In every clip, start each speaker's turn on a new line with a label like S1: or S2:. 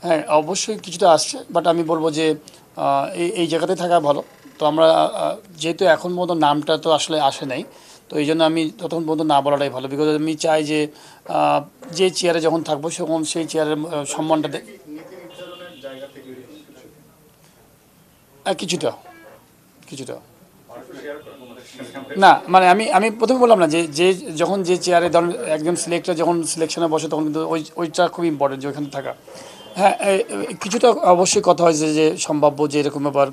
S1: হ্যাঁ, অবশ্যই কিছুটা আসছে, বাট আমি বলব যে এই জায়গাতে থাকা ভালো। তো আমরা যেহেতু এখন পর্যন্ত নামটা তো আসলে আসে নাই, তো এই জন্য আমি ততক্ষণ পর্যন্ত না বলাটাই ভালো। বিকজ আমি চাই যে যে চেয়ারে যখন থাকবো তখন সেই চেয়ারের সম্মানটা কিছুটা কিছুটা না, মানে আমি আমি প্রথমে বললাম না যে যে যখন যে চেয়ারে ধরুন একজন সিলেক্টর যখন সিলেকশনে বসে তখন কিন্তু ওইটা খুব ইম্পর্টেন্ট যে ওইখানে থাকা। হ্যাঁ, কিছুটা অবশ্যই কথা হয়েছে যে সম্ভাব্য যে এরকম ব্যাপার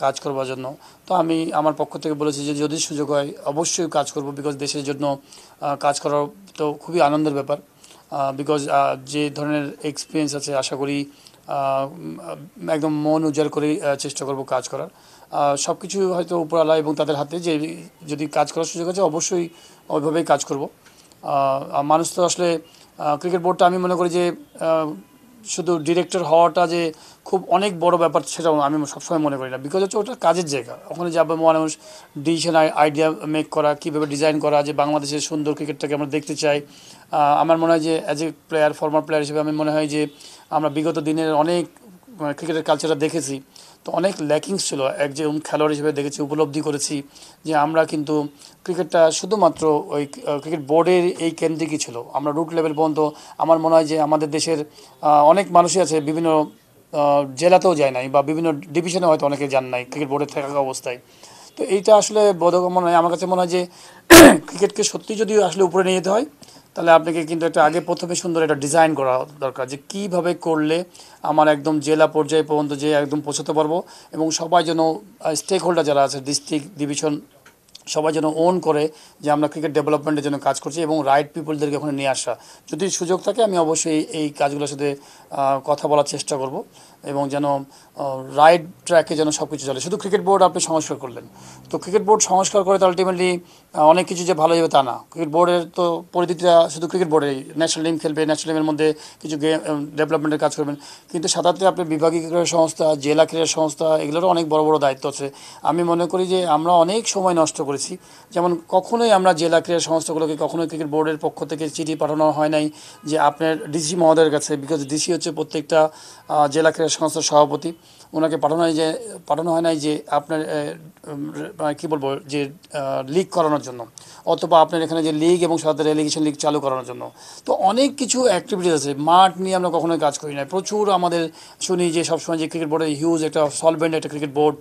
S1: কাজ করবার জন্য। তো আমি আমার পক্ষ থেকে বলেছি যে যদি সুযোগ হয় অবশ্যই কাজ করব, বিকজ দেশের জন্য কাজ করার তো খুবই আনন্দের ব্যাপার। বিকজ যে ধরনের এক্সপিরিয়েন্স আছে আশা করি একদম মন উজাড় করে চেষ্টা করব কাজ করার। সব কিছু হয়তো উপরওয়ালা এবং তাদের হাতে, যে যদি কাজ করার সুযোগ আছে অবশ্যই ওইভাবেই কাজ করব। মানুষ তো আসলে ক্রিকেট বোর্ডটা আমি মনে করি যে শুধু ডিরেক্টর হওয়াটা যে খুব অনেক বড় ব্যাপার সেটাও আমি সবসময় মনে করি না। বিকজ হচ্ছে ওটা কাজের জায়গা, ওখানে যাবে মানুষ ডিসিশন আইডিয়া মেক করা, কীভাবে ডিজাইন করা, যে বাংলাদেশের সুন্দর ক্রিকেটটাকে আমরা দেখতে চাই। আমার মনে হয় যে as a player, former player হিসেবে আমি মনে হয় যে আমরা বিগত দিনের অনেক ক্রিকেটের কালচারটা দেখেছি, তো অনেক ল্যাকিংস ছিল। একজন খেলোয়াড় হিসেবে দেখেছি, উপলব্ধি করেছি যে আমরা কিন্তু ক্রিকেটটা শুধুমাত্র ওই ক্রিকেট বোর্ডের এই কেন্দ্রিকই ছিল, আমরা রুট লেভেল পর্যন্ত আমার মনে হয় যে আমাদের দেশের অনেক মানুষই আছে বিভিন্ন জেলাতেও যায় নাই বা বিভিন্ন ডিভিশনে হয়তো অনেকে যান নাই ক্রিকেট বোর্ডে থাকা অবস্থায়। তো এইটা আসলে বোধগম্য নয়। আমার কাছে মনে হয় যে ক্রিকেটকে সত্যি যদি আসলে উপরে নিয়ে যেতে হয় তাহলে আপনাকে কিন্তু একটা আগে প্রথমে সুন্দর একটা ডিজাইন করা দরকার, যে কীভাবে করলে আমার একদম জেলা পর্যায়ে পর্যন্ত যে একদম পৌঁছাতে পারবো, এবং সবাই যেন স্টেক হোল্ডার যারা আছে ডিস্ট্রিক্ট ডিভিশন সবাই যেন ওন করে যে আমরা ক্রিকেট ডেভেলপমেন্টের জন্য কাজ করছি, এবং রাইট পিপলদেরকে ওখানে নিয়ে আসা। যদি সুযোগ থাকে আমি অবশ্যই এই কাজগুলোর সাথে কথা বলার চেষ্টা করব, এবং যেন রাইট ট্র্যাকে যেন সব কিছু চলে। শুধু ক্রিকেট বোর্ড আপনি সংস্কার করলেন, তো ক্রিকেট বোর্ড সংস্কার করে তো আলটিমেটলি অনেক কিছু যে ভালো যাবে তা না। ক্রিকেট বোর্ডের তো পরিধিটা শুধু ক্রিকেট বোর্ডের, ন্যাশনাল টিম খেলবে, ন্যাশনাল টিমের মধ্যে কিছু গেম ডেভেলপমেন্টের কাজ করবেন, কিন্তু সাধারণত আপনি বিভাগীয় ক্রীড়া সংস্থা, জেলা ক্রীড়া সংস্থা, এগুলোরও অনেক বড় বড় দায়িত্ব আছে। আমি মনে করি যে আমরা অনেক সময় নষ্ট করেছি। যেমন কখনোই আমরা জেলা ক্রীড়া সংস্থাগুলোকে কখনোই ক্রিকেট বোর্ডের পক্ষ থেকে চিঠি পাঠানো হয় নাই যে আপনার ডিসি মহোদয়ের কাছে, বিকজ ডিসি হচ্ছে প্রত্যেকটা জেলা ক্রীড়া সংস্থার সভাপতি, ওনাকে পাঠানো হয় নাই যে আপনার কী বলবো যে লিগ করানোর জন্য, অথবা আপনার এখানে যে লিগ এবং সাথে রেলিগেশন লিগ চালু করানোর জন্য। তো অনেক কিছু অ্যাক্টিভিটিস আছে, মাঠ নিয়ে আমরা কখনোই কাজ করি না। প্রচুর আমাদের শুনি যে সবসময় যে ক্রিকেট বোর্ডের হিউজ একটা সলভেন্ট একটা ক্রিকেট বোর্ড,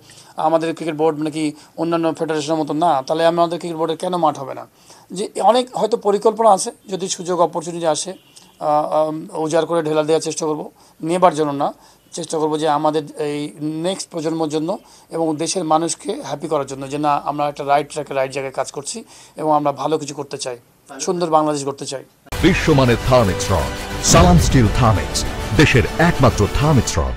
S1: আমাদের ক্রিকেট বোর্ড মানে কি অন্যান্য ফেডারেশনের মতো না, তাহলে আমাদের ক্রিকেট বোর্ডের কেন মাঠ হবে না? যে অনেক হয়তো পরিকল্পনা আছে, যদি সুযোগ অপরচুনিটি আসে উজাড় করে ঢেলা দেওয়ার চেষ্টা করব, নেবার জন্য না, চেষ্টা করব যে আমাদের এই নেক্সট প্রজন্মের জন্য এবং দেশের মানুষকে হ্যাপি করার জন্য, যে না আমরা একটা রাইট ট্র্যাকে রাইট জায়গায় কাজ করছি এবং আমরা ভালো কিছু করতে চাই, সুন্দর বাংলাদেশ করতে চাই।
S2: বিশ্বমানের থার্মিক্স রড, সালাম স্টিল থার্মিক্স, দেশের একমাত্র থার্মিক্স রড।